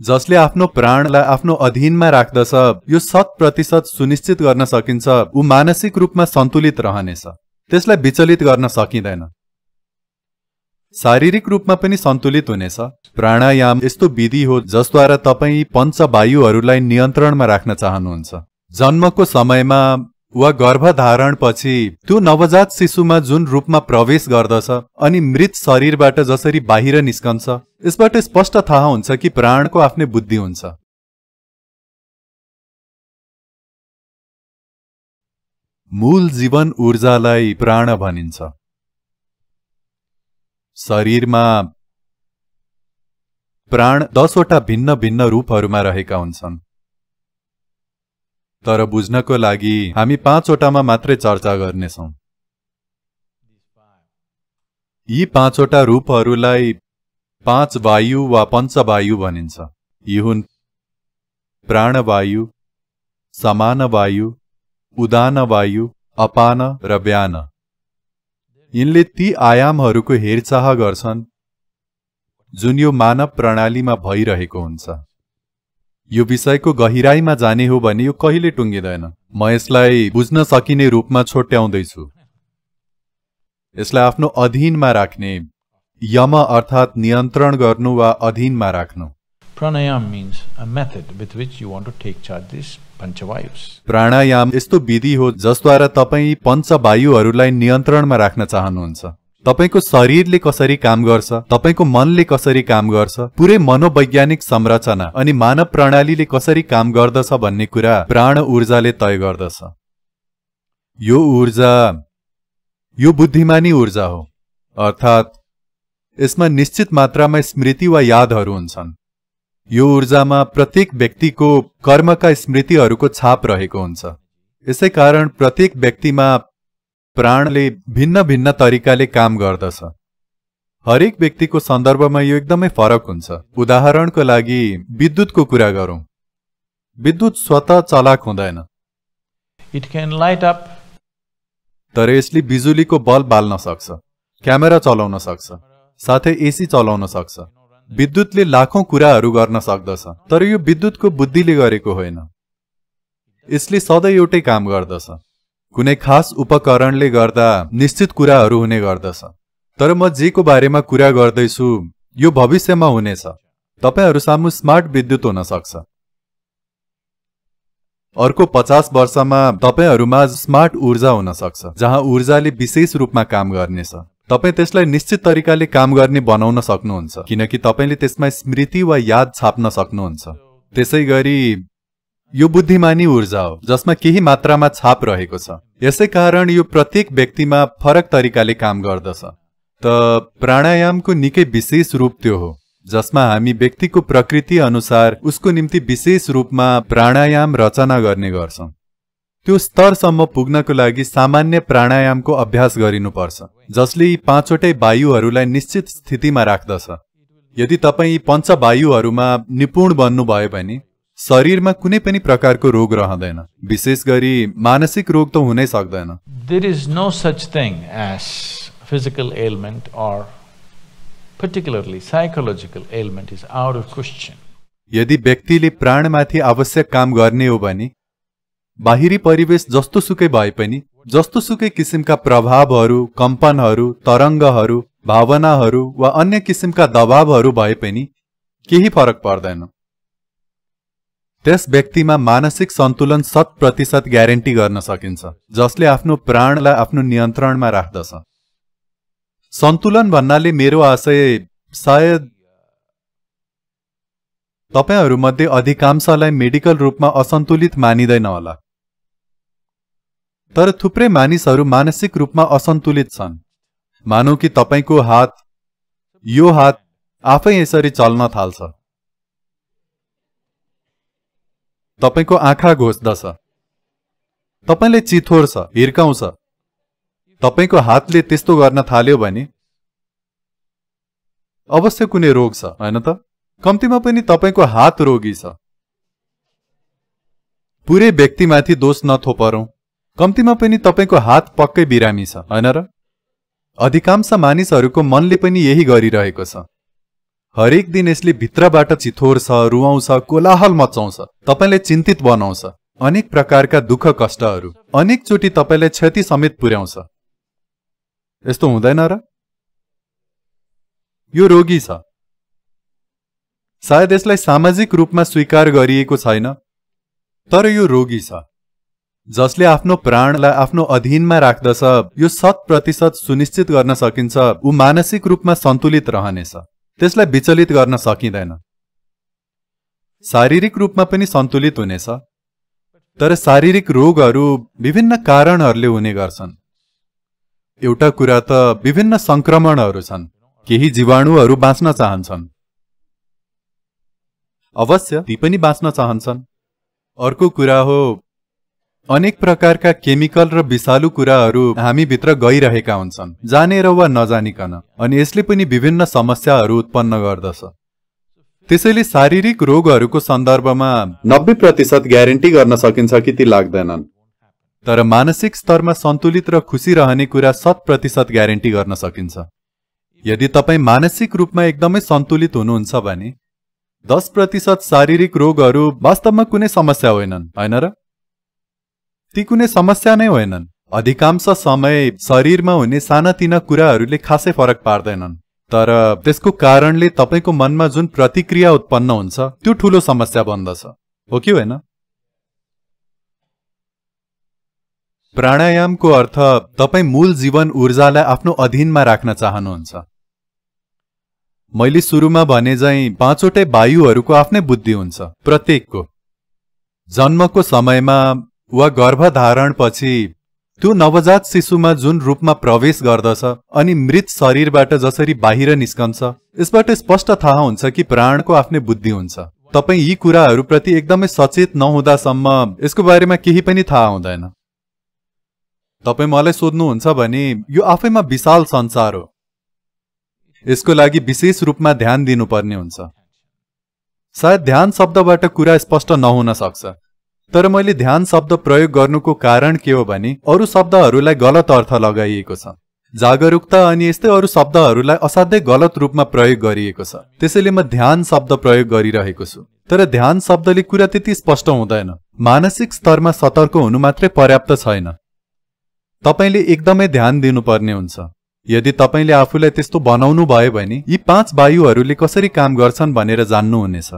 जसले आफ्नो प्राणलाई आफ्नो अधीनमा राख्दछ, यो 100% सुनिश्चित गर्न सकिन्छ ऊ मानसिक रूपमा सन्तुलित रहनेछ। त्यसलाई विचलित गर्न सकिँदैन। शारीरिक रूपमा पनि सन्तुलित हुनेछ। प्राणायाम यस्तो विधि हो जसद्वारा तपाईं पञ्चवायुहरूलाई नियन्त्रणमा राख्न चाहनुहुन्छ। जन्मको समयमा वा गर्भधारणपछि त्यो नवजात शिशुमा जुन रूपमा प्रवेश गर्दछ अनि मृत शरीरबाट जसरी बाहिर निस्कन्छ, यसबाट स्पष्ट थाहा हुन्छ कि प्राणको आफ्नै बुद्धि हुन्छ। मूल जीवन ऊर्जालाई प्राण भनिन्छ। शरीरमा प्राण 10 वटा भिन्न भिन्न रूपहरूमा रहेका हुन्छन्, तर बुझ्नको लागि हामी 5 वटामा मात्रै चर्चा गर्नेछौं। यी 5 वटा रूपहरूलाई 5 वायु वा पञ्चवायु भनिन्छ। यी हुन् प्राणवायु, समान वायु, उदान वायु, अपान र व्यान। यिनले ती आयामहरूको हेरचाह गर्छन् जुन यो मानव प्रणालीमा भइरहेको हुन्छ। यो विषयको गहिराईमा जाने हो भने यो कहिले टुङ्गिँदैन। म यसलाई बुझ्न सकिने रूपमा छोट्याउँदैछु। यसलाई आफ्नो अधीनमा राख्ने, यम अर्थात् नियन्त्रण गर्नु वा अधीनमा राख्नु। Pranayam means a method with which you want to take charge these panchavayus. प्राणायाम यस्तो विधि हो जसद्वारा तपाईं पञ्चवायुहरूलाई नियन्त्रणमा राख्न चाहनुहुन्छ। तपाईको शरीरले कसरी काम गर्छ, तपाईको मनले कसरी काम गर्छ, पुरै मनोवैज्ञानिक संरचना अनि मानव प्रणालीले कसरी काम गर्दछ भन्ने कुरा प्राण ऊर्जाले तय गर्दछ। यो ऊर्जा यो बुद्धिमानी ऊर्जा हो, अर्थात् यसमा निश्चित मात्रामा स्मृति वा यादहरू हुन्छन्। यो ऊर्जामा प्रत्येक व्यक्तिको कर्मका स्मृतिहरूको छाप रहेको हुन्छ। यसै कारण प्रत्येक व्यक्तिमा प्राणले भिन्न भिन्न तरिकाले काम गर्दछ। हरेक व्यक्तिको सन्दर्भमा यो एकदमै फरक हुन्छ। उदाहरणको लागि विद्युतको कुरा गरौँ। विद्युत स्वतः चलाक हुँदैन। It can light up. तर यसले बिजुलीको बल्ब बाल्न सक्छ, क्यामेरा चलाउन सक्छ, साथै एसी चलाउन सक्छ। विद्युतले लाखौं कुराहरू गर्न सक्दछ, तर यो विद्युतको बुद्धिले गरेको होइन। यसले सधैँ एउटै काम गर्दछ। कुनै खास उपकरणले गर्दा निश्चित कुराहरू हुने गर्दछ। तर म जेको बारेमा कुरा गर्दैछु यो भविष्यमा हुनेछ। तपाईहरू सामु स्मार्ट विद्युत हुन सक्छ। अर्को 50 वर्षमा तपाईहरूमा स्मार्ट ऊर्जा हुन सक्छ, जहाँ ऊर्जाले विशेष रूपमा काम गर्नेछ। तपाई त्यसलाई निश्चित तरिकाले काम गर्ने बनाउन सक्नुहुन्छ, किनकि तपाईले त्यसमा स्मृति वा याद छाप्न सक्नुहुन्छ। त्यसैगरी यो बुद्धिमानी ऊर्जा हो जसमा केही मात्रामा छाप रहेको छ। यसै कारण यो प्रत्येक व्यक्तिमा फरक तरिकाले काम गर्दछ। त प्राणायामको निकै विशेष रूप त्यो हो जसमा हामी व्यक्तिको प्रकृति अनुसार उसको निम्ति विशेष रूपमा प्राणायाम रचना गर्ने गर्छौं। त्यो स्तरसम्म पुग्नको लागि सामान्य प्राणायामको अभ्यास गरिनुपर्छ, जसले यी 5 वटै वायुहरूलाई निश्चित स्थितिमा राख्दछ। यदि तपाई यी पञ्चवायुहरूमा निपुण बन्नुभयो भने शरीरमा कुनै पनि प्रकारको रोग रहँदैन, विशेष गरी मानसिक रोग त हुनै सक्दैन। There is no such thing as physical ailment or particularly psychological ailment is out of question. यदि व्यक्तिले प्राणमाथि आवश्यक काम गर्ने हो भने बाहिरी परिवेश जस्तो सुकै भए पनि, जस्तो सुकै किसिमका प्रभावहरू, कम्पनहरू, तरङ्गहरू, भावनाहरू वा अन्य किसिमका दबावहरू भए पनि केही फरक पर्दैन। त्यस व्यक्तिमा मानसिक सन्तुलन 100% ग्यारेन्टी गर्न सकिन्छ, जसले आफ्नो प्राणलाई आफ्नो नियन्त्रणमा राख्दछ। सन्तुलन भन्नाले मेरो आशय सायद तपाईहरुमध्ये अधिकांशलाई मेडिकल रूपमा असन्तुलित मानिदैन होला, तर थुप्रै मानिसहरू मानसिक रूपमा असन्तुलित छन्। मानौ कि तपाईको हात, यो हात आफै यसरी चल्न थाल्छ। तपाईको आँखा घोच्दछ, तपाईले चिथोर्छ, हिर्काउँछ। तपाईको हातले त्यस्तो गर्न थाल्यो भने अवश्य कुनै रोग छ, हैन त? कम्तीमा पनि तपाईको हात रोगी छ। पुरै व्यक्तिमाथि दोष नथोपरौं, कम्तीमा पनि तपाईको हात पक्कै बिरामी छ, हैन र? अधिकांश मानिसहरूको मनले पनि यही गरिरहेको छ। हरेक दिन यसले भित्रबाट चिथोर्छ, रुवाउँछ, कोलाहल मचाउँछ, तपाईलाई चिन्तित बनाउँछ, अनेक प्रकारका दुःख कष्टहरू, अनेक चोटि तपाईलाई क्षति समेत पुर्याउँछ। यस्तो हुँदैन र? यो रोगी छ। सायद यसलाई सामाजिक रूपमा स्वीकार गरिएको छैन, तर यो रोगी छ। जसले आफ्नो प्राणलाई आफ्नो अधीनमा राख्दछ, यो 100% सुनिश्चित गर्न सकिन्छ ऊ मानसिक रूपमा सन्तुलित रहनेछ। त्यसलाई विचलित गर्न सकिँदैन। शारीरिक रूपमा पनि सन्तुलित हुनेछ, तर शारीरिक रोगहरू विभिन्न कारणहरूले हुने गर्छन्। एउटा कुरा त विभिन्न संक्रमणहरू छन्। केही जीवाणुहरू बाँच्न चाहन्छन्, अवश्य ती पनि बाँच्न चाहन्छन्। अर्को कुरा हो अनेक प्रकारका केमिकल र विषालु कुराहरू हामी भित्र गइरहेका हुन्छन्, जानेर वा नजानिकन, अनि यसले पनि विभिन्न समस्याहरू उत्पन्न गर्दछ। त्यसैले शारीरिक रोगहरूको सन्दर्भमा 90% ग्यारेन्टी गर्न सकिन्छ कि ती लाग्दैनन्, तर मानसिक स्तरमा सन्तुलित र खुसी रहने कुरा 100% ग्यारेन्टी गर्न सकिन्छ। यदि तपाई मानसिक रूपमा एकदमै सन्तुलित हुनुहुन्छ भने 10% शारीरिक रोगहरू वास्तवमा कुनै समस्या होइनन्, हैन र? ती कुनै समस्या नै होइनन्। अधिकांश समय शरीरमा हुने सानातिना कुराहरूले खासै फरक पार्दैनन्, तर त्यसको कारणले तपाईको मनमा जुन प्रतिक्रिया उत्पन्न हुन्छ त्यो ठूलो समस्या बन्दछ, हो कि होइन? प्राणायामको अर्थ तपाई मूल जीवन ऊर्जालाई आफ्नो अधीनमा राख्न चाहनुहुन्छ। मैले सुरुमा भने झैं 5वटै वायुहरूको आफ्नै बुद्धि हुन्छ प्रत्येकको। जन्मको समयमा वा गर्भधारणपछि त्यो नवजात शिशुमा जुन रूपमा प्रवेश गर्दछ अनि मृत शरीरबाट जसरी बाहिर निस्कन्छ, यसबाट स्पष्ट थाहा हुन्छ कि प्राणको आफ्नै बुद्धि हुन्छ। तपाई यी कुराहरूप्रति एकदमै सचेत नहुँदासम्म यसको बारेमा केही पनि थाहा हुँदैन। तपाई मलाई सोध्नुहुन्छ भने यो आफैमा विशाल संसार हो। यसको लागि विशेष रूपमा ध्यान दिनुपर्ने हुन्छ। सायद ध्यान शब्दबाट कुरा स्पष्ट नहुन सक्छ, तर मैले ध्यान शब्द प्रयोग गर्नुको कारण के हो भने अरू शब्दहरूलाई गलत अर्थ लगाइएको छ। जागरूकता अनि यस्तै अरू शब्दहरूलाई असाध्यै गलत रूपमा प्रयोग गरिएको छ। त्यसैले म ध्यान शब्द प्रयोग गरिरहेको छु, तर ध्यान शब्दले कुरा त्यति स्पष्ट हुँदैन। मानसिक स्तरमा सतर्क हुनु मात्रै पर्याप्त छैन, तपाईले एकदमै ध्यान दिनुपर्ने हुन्छ। यदि तपाईले आफूलाई त्यस्तो बनाउनु भयो भने यी 5 वायुहरूले कसरी काम गर्छन् भनेर जान्नुहुनेछ।